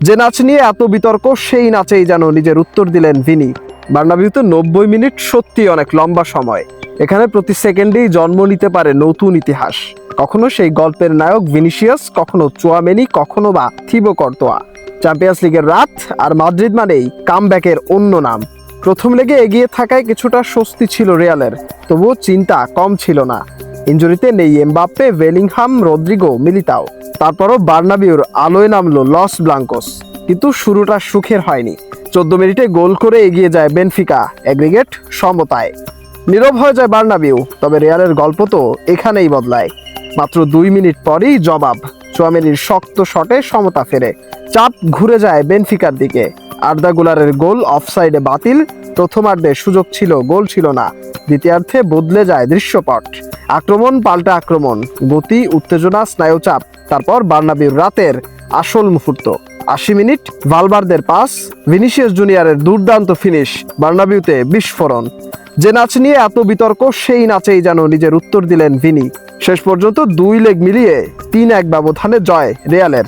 যে নাচ নিয়ে এত বিতর্ক সেই নাচেই যেন নিজের উত্তর দিলেন ভিনি। বার্নাবিউতে 90 মিনিট সত্যি অনেক লম্বা সময়। এখানে প্রতি সেকেন্ডেই জন্ম নিতে পারে নতুন ইতিহাস। কখনো সেই গল্পের নায়ক ভিনিসিয়াস, কখনো চুয়ামেনি, কখনো বা থিবো কর্তোয়া। চ্যাম্পিয়ন্স লিগের রাত, আর মাদ্রিদ মানেই কামব্যাকের অন্য নাম। প্রথম লেগে এগিয়ে থাকায় কিছুটা স্বস্তি ছিল রিয়ালের, তবুও চিন্তা কম ছিল না। ইনজুরিতে নেই এমবাপ্পে, বেলিংহাম, রদ্রিগো, মিলিতাও। তারপরও বার্নাবিউর আলোয় নামলো লস ব্লাঙ্কোস। কিন্তু শুরুটা সুখের হয়নি। 14 মিনিটে গোল করে এগিয়ে যায় বেনফিকা, এগ্রিগেট সমতায়। নীরব হয়ে যায় বার্নাবিউ, তবে রিয়ালের গল্প তো এখানেই বদলায়। মাত্র 2 মিনিট পরেই জবাব। চুয়ামেনির শক্ত শটে সমতা ফেরে। চাপ ঘুরে যায় বেনফিকার দিকে। আর্দা গুলারের গোল অফসাইডে বাতিল। প্রথমার্ধে সুযোগ ছিল, গোল ছিল না। দ্বিতীয়ার্ধে বদলে যায় দৃশ্যপট। আক্রমণ পাল্টা আক্রমণ, গতি, উত্তেজনা, স্নায়ুচাপ। তারপর বার্নাবিউর রাতের আসল মুহূর্ত। 80 মিনিট, ভালভার্দের পাস, ভিনিসিয়াস জুনিয়রের দুর্দান্ত ফিনিশ, বার্নাবিউতে বিস্ফোরণ। যে নাচ নিয়ে এত বিতর্ক সেই নাচেই যেন নিজের উত্তর দিলেন ভিনি। শেষ পর্যন্ত 2 লেগ মিলিয়ে 3-1 ব্যবধানে জয় রিয়ালের।